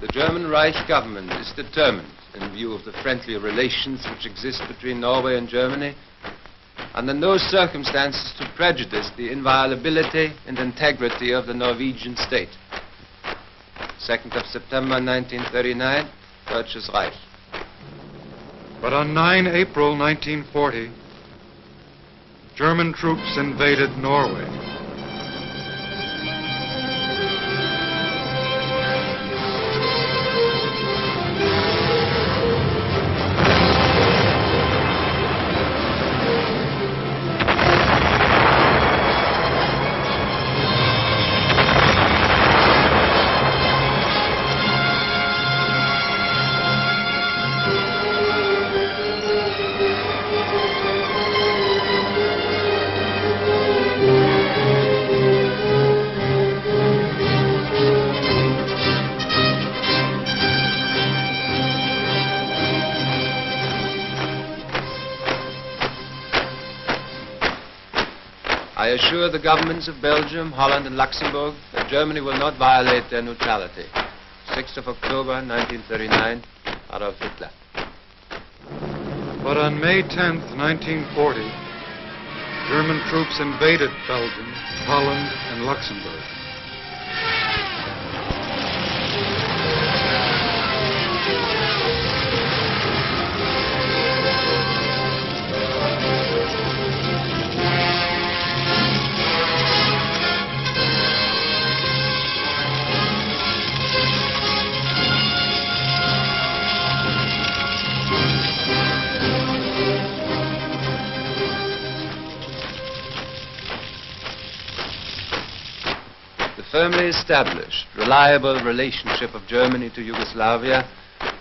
The German Reich government is determined, in view of the friendly relations which exist between Norway and Germany, under no circumstances to prejudice the inviolability and integrity of the Norwegian state. 2nd of September 1939, Deutsches Reich. But on 9 April 1940, German troops invaded Norway. I assure the governments of Belgium, Holland, and Luxembourg that Germany will not violate their neutrality. 6th of October, 1939, Adolf Hitler. But on May 10th, 1940, German troops invaded Belgium, Holland, and Luxembourg. The firmly established, reliable relationship of Germany to Yugoslavia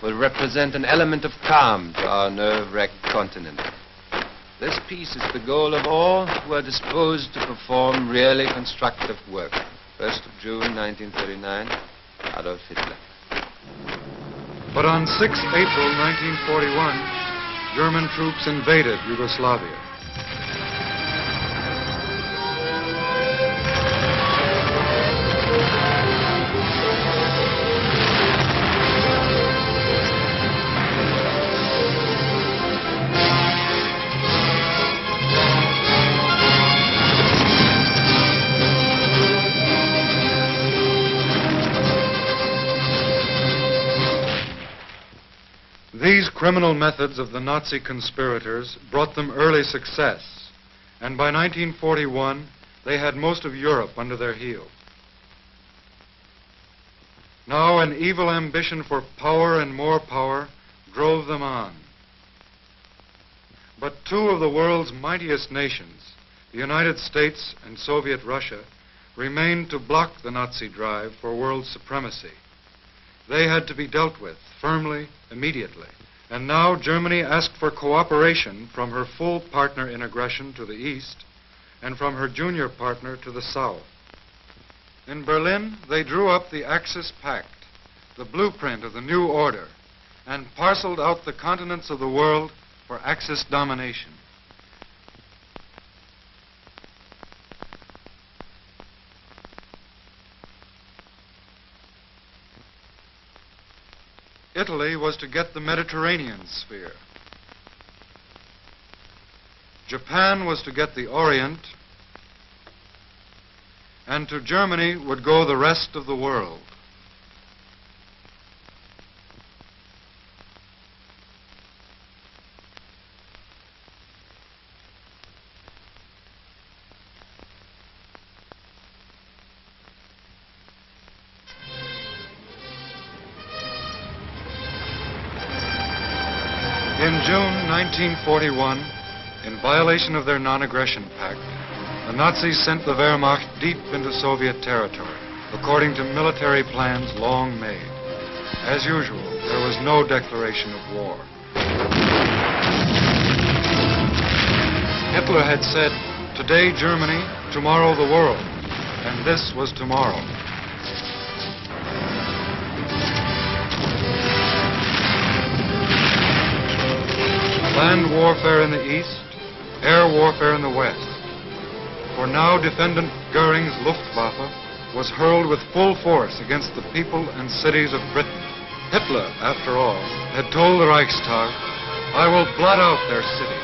will represent an element of calm to our nerve-wracked continent. This peace is the goal of all who are disposed to perform really constructive work. 1st of June, 1939, Adolf Hitler. But on 6 April 1941, German troops invaded Yugoslavia. These criminal methods of the Nazi conspirators brought them early success, and by 1941, they had most of Europe under their heel. Now an evil ambition for power and more power drove them on. But two of the world's mightiest nations, the United States and Soviet Russia, remained to block the Nazi drive for world supremacy. They had to be dealt with firmly, immediately. And now Germany asked for cooperation from her full partner in aggression to the east and from her junior partner to the south. In Berlin, they drew up the Axis Pact, the blueprint of the new order, and parceled out the continents of the world for Axis domination. Italy was to get the Mediterranean sphere. Japan was to get the Orient, and to Germany would go the rest of the world. In June 1941, in violation of their non-aggression pact, the Nazis sent the Wehrmacht deep into Soviet territory, according to military plans long made. As usual, there was no declaration of war. Hitler had said, "Today Germany, tomorrow the world," and this was tomorrow. Land warfare in the east, air warfare in the west. For now, defendant Goering's Luftwaffe was hurled with full force against the people and cities of Britain. Hitler, after all, had told the Reichstag, "I will blot out their cities."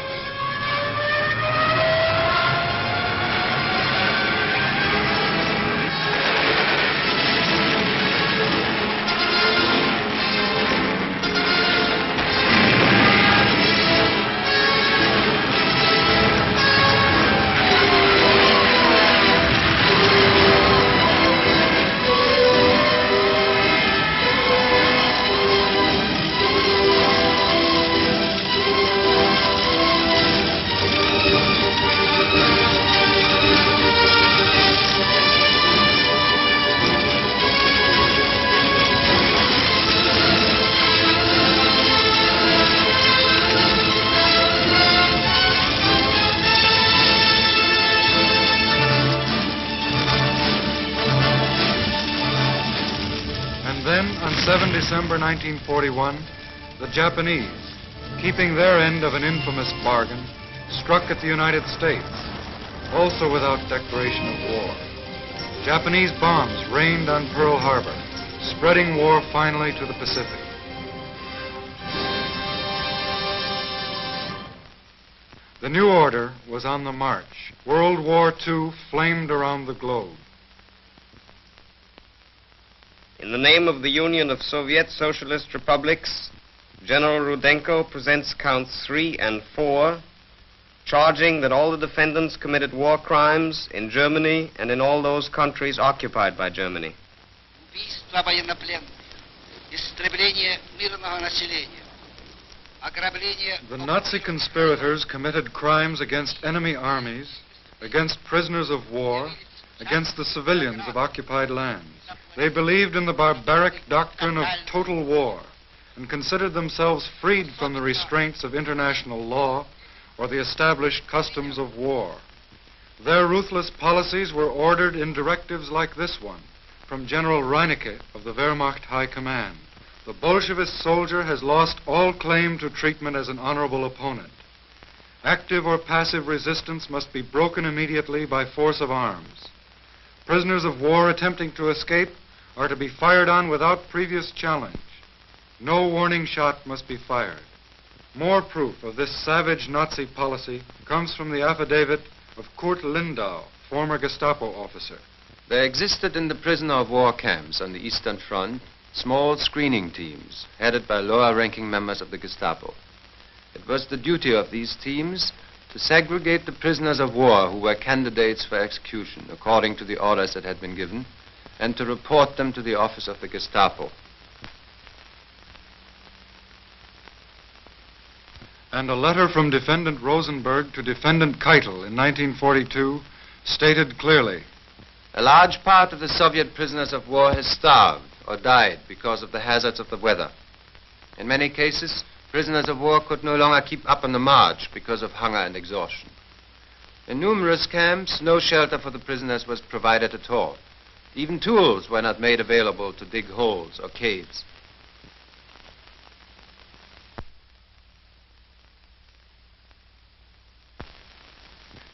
Then, on 7 December 1941, the Japanese, keeping their end of an infamous bargain, struck at the United States, also without declaration of war. Japanese bombs rained on Pearl Harbor, spreading war finally to the Pacific. The new order was on the march. World War II flamed around the globe. In the name of the Union of Soviet Socialist Republics, General Rudenko presents counts 3 and 4, charging that all the defendants committed war crimes in Germany and in all those countries occupied by Germany. Убийство военнопленных, истребление мирного населения, ограбление... The Nazi conspirators committed crimes against enemy armies, against prisoners of war, against the civilians of occupied lands. They believed in the barbaric doctrine of total war and considered themselves freed from the restraints of international law or the established customs of war. Their ruthless policies were ordered in directives like this one from General Reinecke of the Wehrmacht High Command. The Bolshevist soldier has lost all claim to treatment as an honorable opponent. Active or passive resistance must be broken immediately by force of arms. Prisoners of war attempting to escape are to be fired on without previous challenge. No warning shot must be fired. More proof of this savage Nazi policy comes from the affidavit of Kurt Lindau, former Gestapo officer. There existed in the prisoner of war camps on the Eastern Front small screening teams headed by lower-ranking members of the Gestapo. It was the duty of these teams to segregate the prisoners of war who were candidates for execution according to the orders that had been given, and to report them to the office of the Gestapo. And a letter from Defendant Rosenberg to Defendant Keitel in 1942 stated clearly, A large part of the Soviet prisoners of war has starved or died because of the hazards of the weather. In many cases, prisoners of war could no longer keep up on the march because of hunger and exhaustion. In numerous camps, no shelter for the prisoners was provided at all. Even tools were not made available to dig holes or caves.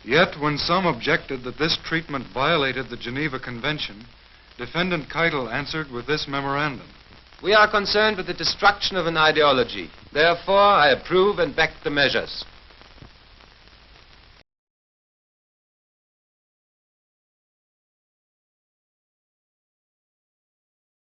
Yet, when some objected that this treatment violated the Geneva Convention, Defendant Keitel answered with this memorandum. We are concerned with the destruction of an ideology. Therefore, I approve and back the measures.